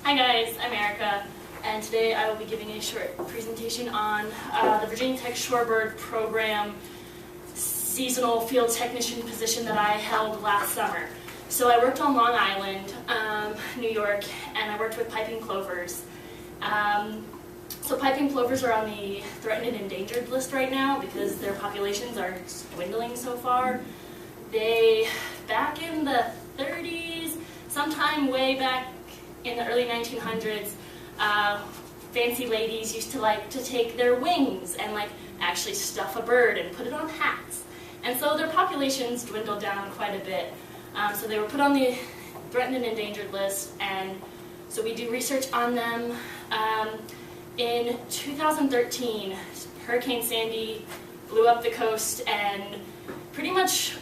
Hi guys, I'm Erica, and today I will be giving a short presentation on the Virginia Tech Shorebird Program seasonal field technician position that I held last summer. So I worked on Long Island, New York, and I worked with piping plovers. So piping plovers are on the threatened and endangered list right now because their populations are dwindling so far. Back in the 30s, sometime way back in the early 1900s, fancy ladies used to like to take their wings and like actually stuff a bird and put it on hats. And so their populations dwindled down quite a bit. So they were put on the threatened and endangered list, and so we do research on them. In 2013, Hurricane Sandy blew up the coast and pretty much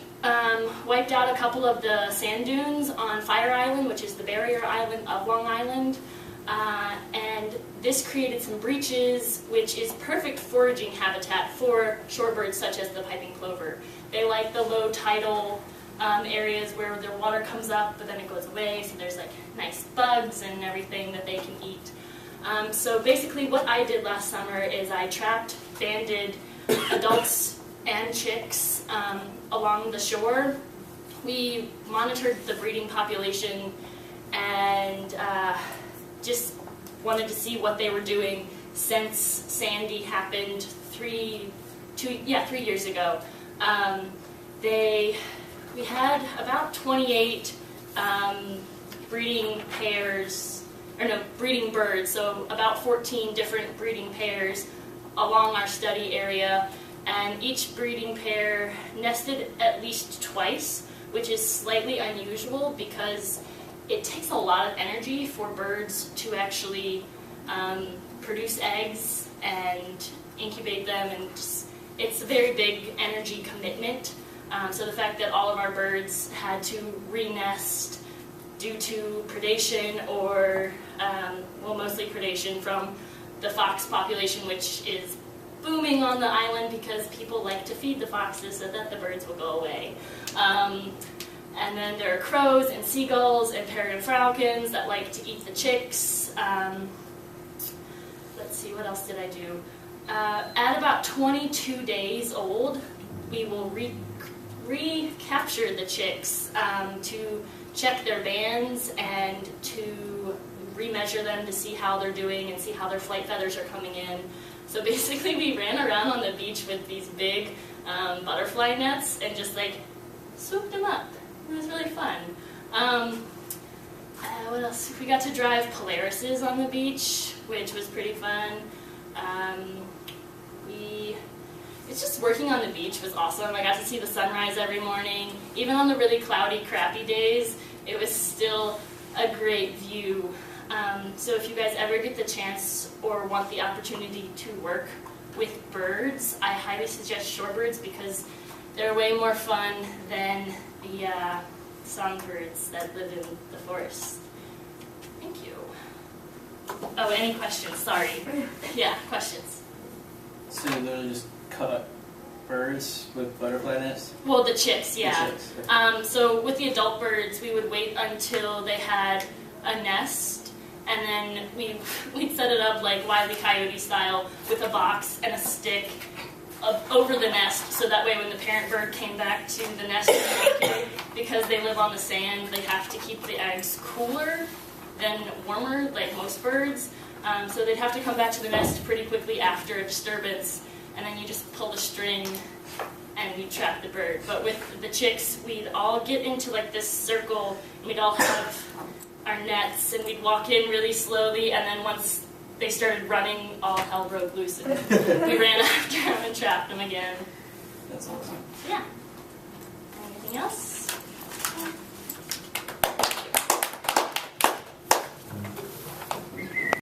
wiped out a couple of the sand dunes on Fire Island, which is the barrier island of Long Island. And this created some breaches, which is perfect foraging habitat for shorebirds such as the piping plover. They like the low tidal areas where their water comes up, but then it goes away, so there's like nice bugs and everything that they can eat. So basically what I did last summer is I trapped banded adults and chicks along the shore. We monitored the breeding population and just wanted to see what they were doing since Sandy happened 3 years ago. We had about 28 breeding birds, so about 14 different breeding pairs along our study area, and each breeding pair nested at least twice, which is slightly unusual because it takes a lot of energy for birds to actually produce eggs and incubate them, and it's a very big energy commitment. So the fact that all of our birds had to re-nest due to predation or, mostly predation from the fox population, which is booming on the island because people like to feed the foxes so that the birds will go away. And then there are crows and seagulls and peregrine falcons that like to eat the chicks. Let's see, what else did I do? At about 22 days old, we will recapture the chicks to check their bands and to remeasure them to see how they're doing and see how their flight feathers are coming in. So basically we ran around on the beach with these big butterfly nets and just like swooped them up. It was really fun. What else? We got to drive Polarises on the beach, which was pretty fun. It's just working on the beach was awesome. I got to see the sunrise every morning. Even on the really cloudy, crappy days, it was still a great view. So if you guys ever get the chance or want the opportunity to work with birds, I highly suggest shorebirds because they're way more fun than the songbirds that live in the forest. Thank you. Oh, any questions? Sorry. Yeah, questions. So you literally just cut up birds with butterfly nets? Well, the chicks, yeah. The chicks. So with the adult birds, we would wait until they had a nest, and then we'd set it up like Wile E. Coyote style with a box and a stick over the nest, so that way when the parent bird came back to the nest, because they live on the sand, they have to keep the eggs cooler than warmer, like most birds. So they'd have to come back to the nest pretty quickly after a disturbance, and then you just pull the string and we'd trap the bird. But with the chicks, we'd all get into like this circle, and we'd all have our nets, and we'd walk in really slowly, and then once they started running, all hell broke loose, and we ran after them and trapped them again. That's awesome. Yeah. Anything else?